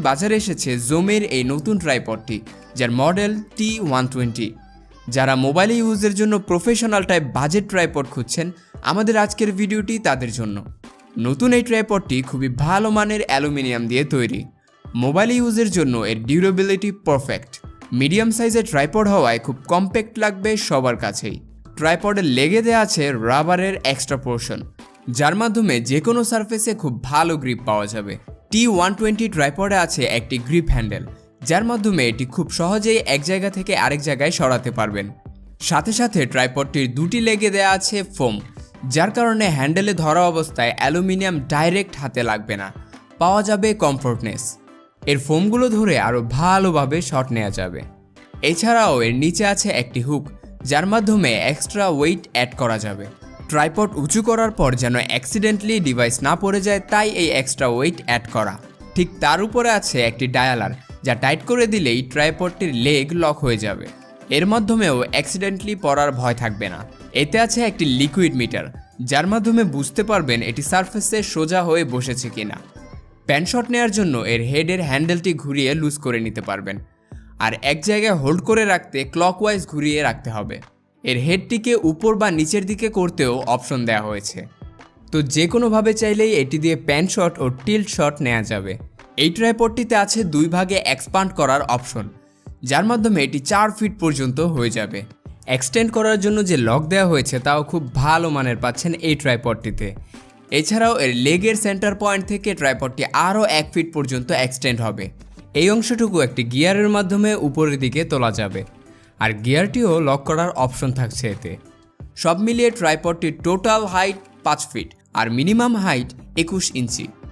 বাজারে এসেছে জোমের এই নতুন ট্রাইপডটি, যার মডেল T120। যারা মোবাইল ইউজের জন্য প্রফেশনাল টাইপ বাজেট ট্রাইপড খুঁজছেন, আমাদের আজকের ভিডিওটি তাদের জন্য। নতুন এই ট্রাইপডটি খুবই ভালো মানের অ্যালুমিনিয়াম দিয়ে তৈরি। মোবাইল ইউজের জন্য এর ডিউরেবিলিটি পারফেক্ট। মিডিয়াম সাইজের ট্রাইপড হওয়ায় খুব কম্প্যাক্ট লাগবে সবার কাছেই। ট্রাইপডে লেগে দেওয়া আছে রাবারের এক্সট্রা পোর্শন, যার মাধ্যমে যে কোনো সারফেসে খুব ভালো গ্রিপ পাওয়া যাবে। T120 ট্রাইপডে আছে একটি গ্রিপ হ্যান্ডেল, যার মাধ্যমে এটি খুব সহজেই এক জায়গা থেকে আরেক জায়গায় সরাতে পারবেন। সাথে সাথে ট্রাইপডটির দুটি লেগে দেওয়া আছে ফোম, যার কারণে হ্যান্ডেলে ধরা অবস্থায় অ্যালুমিনিয়াম ডাইরেক্ট হাতে লাগবে না, পাওয়া যাবে কমফোর্টনেস। এর ফোমগুলো ধরে আরও ভালোভাবে শট নেওয়া যাবে। এছাড়াও এর নিচে আছে একটি হুক, যার মাধ্যমে এক্সট্রা ওয়েট অ্যাড করা যাবে। ট্রাইপড উঁচু করার পর যেন অ্যাক্সিডেন্টলি ডিভাইস না পড়ে যায়, তাই এই এক্সট্রা ওয়েট অ্যাড করা। ঠিক তার উপরে আছে একটি ডায়ালার, যা টাইট করে দিলেই ট্রাইপডটির লেগ লক হয়ে যাবে। এর মাধ্যমেও অ্যাক্সিডেন্টলি পড়ার ভয় থাকবে না। এতে আছে একটি লিকুইড মিটার, যার মাধ্যমে বুঝতে পারবেন এটি সারফেসে সোজা হয়ে বসেছে কিনা। প্যান শট নেওয়ার জন্য এর হেডের হ্যান্ডেলটি ঘুরিয়ে লুজ করে নিতে পারবেন, আর এক জায়গায় হোল্ড করে রাখতে ক্লকওয়াইজ ঘুরিয়ে রাখতে হবে। এর হেডটিকে উপর বা নিচের দিকে করতেও অপশন দেওয়া হয়েছে। তো যে কোনোভাবে চাইলেই এটি দিয়ে প্যান শট ও টিল্ট শট নেওয়া যাবে। এই ট্রাইপডটিতে আছে দুই ভাগে এক্সপান্ড করার অপশন, যার মাধ্যমে এটি 4 ফিট পর্যন্ত হয়ে যাবে। এক্সটেন্ড করার জন্য যে লক দেওয়া হয়েছে তাও খুব ভালো মানের পাচ্ছেন এই ট্রাইপডটিতে। এছাড়াও এর লেগের সেন্টার পয়েন্ট থেকে ট্রাইপডটি আরও 1 ফিট পর্যন্ত এক্সটেন্ড হবে। এই অংশটুকু একটি গিয়ারের মাধ্যমে উপরের দিকে তোলা যাবে, আর গিয়ারটিও লক করার অপশন থাকছে এতে। সব মিলিয়ে ট্রাইপডটির টোটাল হাইট 5 ফিট আর মিনিমাম হাইট 21 ইঞ্চি।